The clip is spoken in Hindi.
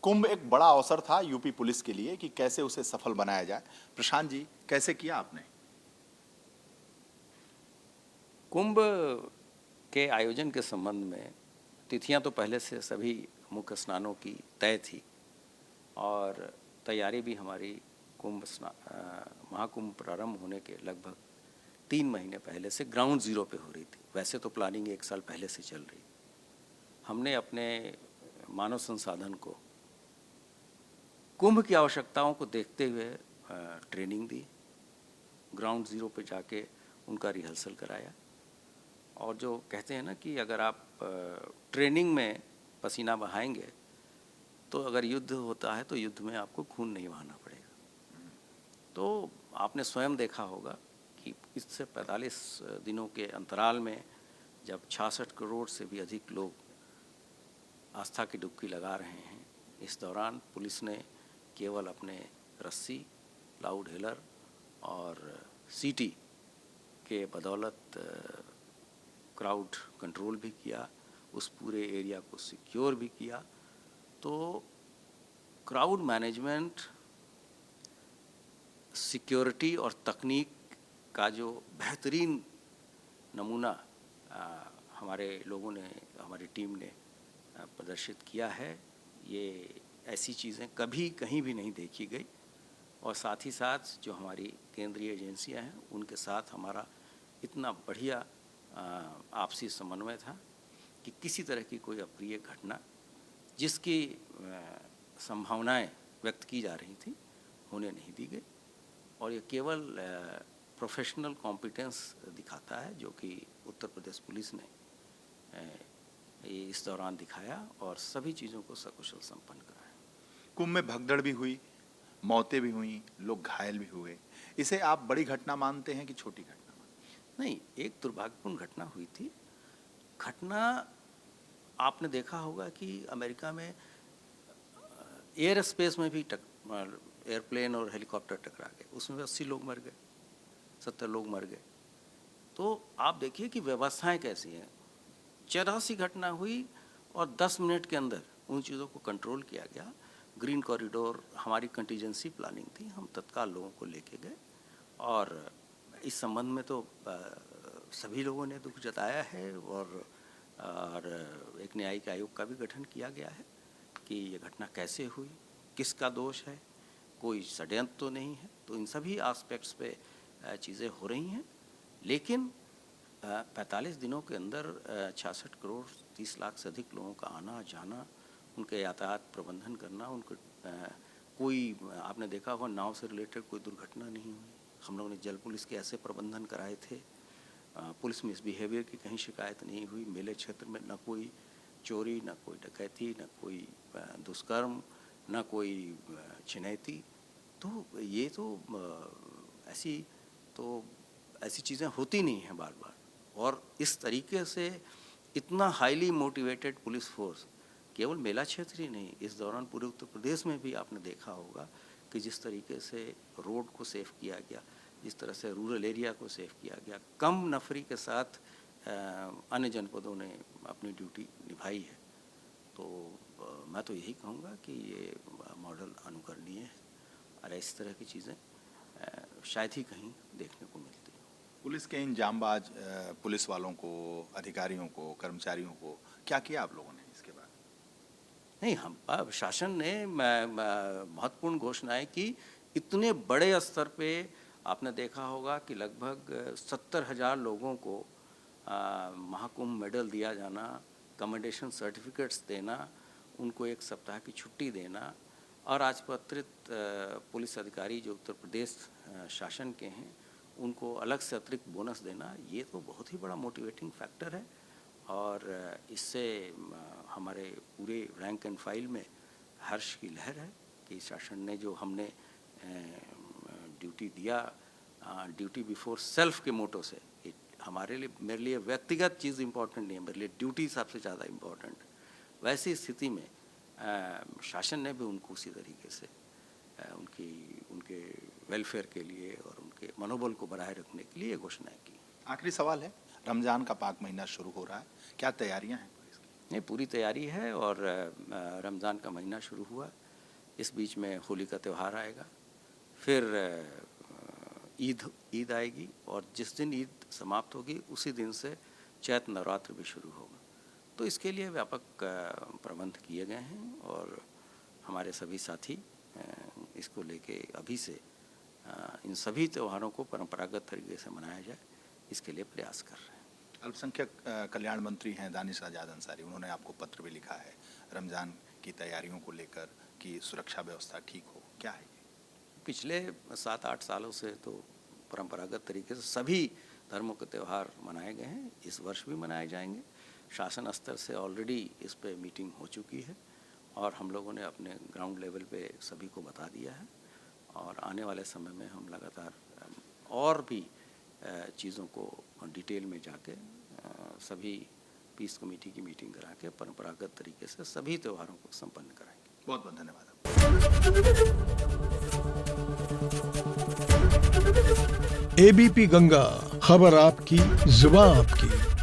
कुंभ एक बड़ा अवसर था यूपी पुलिस के लिए कि कैसे उसे सफल बनाया जाए। प्रशांत जी, कैसे किया आपने? कुंभ के आयोजन के संबंध में तिथियां तो पहले से सभी मुख्य स्नानों की तय थी और तैयारी भी हमारी महाकुंभ प्रारंभ होने के लगभग 3 महीने पहले से ग्राउंड जीरो पे हो रही थी। वैसे तो प्लानिंग 1 साल पहले से चल रही। हमने अपने मानव संसाधन को कुंभ की आवश्यकताओं को देखते हुए ट्रेनिंग दी, ग्राउंड ज़ीरो पे जाके उनका रिहर्सल कराया। और जो कहते हैं ना कि अगर आप ट्रेनिंग में पसीना बहाएंगे तो अगर युद्ध होता है तो युद्ध में आपको खून नहीं बहाना पड़ेगा। तो आपने स्वयं देखा होगा कि इससे 45 दिनों के अंतराल में जब 66 करोड़ से भी अधिक लोग आस्था की डुबकी लगा रहे हैं, इस दौरान पुलिस ने केवल अपने रस्सी, लाउड हेलर और सीटी के बदौलत क्राउड कंट्रोल भी किया, उस पूरे एरिया को सिक्योर भी किया। तो क्राउड मैनेजमेंट, सिक्योरिटी और तकनीक का जो बेहतरीन नमूना हमारे लोगों ने, हमारी टीम ने प्रदर्शित किया है, ये ऐसी चीज़ें कभी कहीं भी नहीं देखी गई। और साथ ही साथ जो हमारी केंद्रीय एजेंसियां हैं उनके साथ हमारा इतना बढ़िया आपसी समन्वय था कि किसी तरह की कोई अप्रिय घटना जिसकी संभावनाएं व्यक्त की जा रही थी होने नहीं दी गई। और ये केवल प्रोफेशनल कॉम्पिटेंस दिखाता है जो कि उत्तर प्रदेश पुलिस ने इस दौरान दिखाया और सभी चीज़ों को सकुशल संपन्न कराया। कुंभ में भगदड़ भी हुई, मौतें भी हुई, लोग घायल भी हुए। इसे आप बड़ी घटना मानते हैं कि छोटी घटना मानते हैं? नहीं, एक दुर्भाग्यपूर्ण घटना हुई थी। घटना आपने देखा होगा कि अमेरिका में एयर स्पेस में भी एयरप्लेन और हेलीकॉप्टर टकरा गए, उसमें 80 लोग मर गए, 70 लोग मर गए। तो आप देखिए कि व्यवस्थाएं कैसी हैं। 84 घटना हुई और 10 मिनट के अंदर उन चीज़ों को कंट्रोल किया गया। ग्रीन कॉरिडोर हमारी कंटीजेंसी प्लानिंग थी, हम तत्काल लोगों को लेके गए और इस संबंध में तो सभी लोगों ने दुख जताया है और एक न्यायिक आयोग का भी गठन किया गया है कि ये घटना कैसे हुई, किसका दोष है, कोई षड्यंत्र तो नहीं है। तो इन सभी एस्पेक्ट्स पे चीज़ें हो रही हैं। लेकिन 45 दिनों के अंदर 66 करोड़ 30 लाख से अधिक लोगों का आना जाना, उनके यातायात प्रबंधन करना, उनको कोई आपने देखा होगा नाव से रिलेटेड कोई दुर्घटना नहीं हुई। हम लोगों ने जल पुलिस के ऐसे प्रबंधन कराए थे, पुलिस मिसबिहेवियर की कहीं शिकायत नहीं हुई। मेले क्षेत्र में न कोई चोरी, न कोई डकैती, न कोई दुष्कर्म, न कोई छिनैती। तो ये तो ऐसी चीज़ें होती नहीं हैं बार बार। और इस तरीके से इतना हाईली मोटिवेटेड पुलिस फोर्स केवल मेला क्षेत्र ही नहीं, इस दौरान पूरे उत्तर प्रदेश में भी आपने देखा होगा कि जिस तरीके से रोड को सेफ किया गया, जिस तरह से रूरल एरिया को सेफ किया गया, कम नफरी के साथ अन्य जनपदों ने अपनी ड्यूटी निभाई है। तो मैं तो यही कहूँगा कि ये मॉडल अनुकरणीय है और इस तरह की चीज़ें शायद ही कहीं देखने को मिलती हैं। पुलिस के इन जांबाज पुलिस वालों को, अधिकारियों को, कर्मचारियों को क्या किया आप लोगों ने इसके बाद? नहीं, हम शासन ने महत्वपूर्ण घोषणाएं की। इतने बड़े स्तर पे आपने देखा होगा कि लगभग 70,000 लोगों को महाकुंभ मेडल दिया जाना, कमेंडेशन सर्टिफिकेट्स देना, उनको 1 सप्ताह की छुट्टी देना और राजपत्रित पुलिस अधिकारी जो उत्तर प्रदेश शासन के हैं उनको अलग से अतिरिक्त बोनस देना, ये तो बहुत ही बड़ा मोटिवेटिंग फैक्टर है। और इससे हमारे पूरे रैंक एंड फाइल में हर्ष की लहर है कि शासन ने जो हमने ड्यूटी दिया, ड्यूटी बिफोर सेल्फ के मोटो से, हमारे लिए, मेरे लिए व्यक्तिगत चीज़ इम्पोर्टेंट नहीं है, मेरे लिए ड्यूटी सबसे ज़्यादा इम्पोर्टेंट है। वैसी स्थिति में शासन ने भी उनको उसी तरीके से उनके वेलफेयर के लिए और उनके मनोबल को बनाए रखने के लिए घोषणाएं की। आखिरी सवाल है, रमजान का पाक महीना शुरू हो रहा है, क्या तैयारियां हैं पुलिस की? नहीं, पूरी तैयारी है और रमज़ान का महीना शुरू हुआ, इस बीच में होली का त्यौहार आएगा, फिर ईद आएगी और जिस दिन ईद समाप्त होगी उसी दिन से चैत्र नवरात्र भी शुरू होगा। तो इसके लिए व्यापक प्रबंध किए गए हैं और हमारे सभी साथी इसको लेके अभी से इन सभी त्योहारों को परंपरागत तरीके से मनाया जाए, इसके लिए प्रयास कर रहे हैं। अल्पसंख्यक कल्याण मंत्री हैं दानिश आज़ाद अंसारी, उन्होंने आपको पत्र भी लिखा है रमज़ान की तैयारियों को लेकर कि सुरक्षा व्यवस्था ठीक हो, क्या है ये? पिछले 7-8 सालों से तो परंपरागत तरीके से सभी धर्मों के त्यौहार मनाए गए हैं, इस वर्ष भी मनाए जाएंगे। शासन स्तर से ऑलरेडी इस पे मीटिंग हो चुकी है और हम लोगों ने अपने ग्राउंड लेवल पे सभी को बता दिया है और आने वाले समय में हम लगातार और भी चीज़ों को डिटेल में जाके सभी पीस कमेटी की मीटिंग करा के परंपरागत तरीके से सभी त्योहारों को संपन्न कराएंगे। बहुत बहुत धन्यवाद। एबीपी गंगा, खबर आपकी, जुबान आपकी।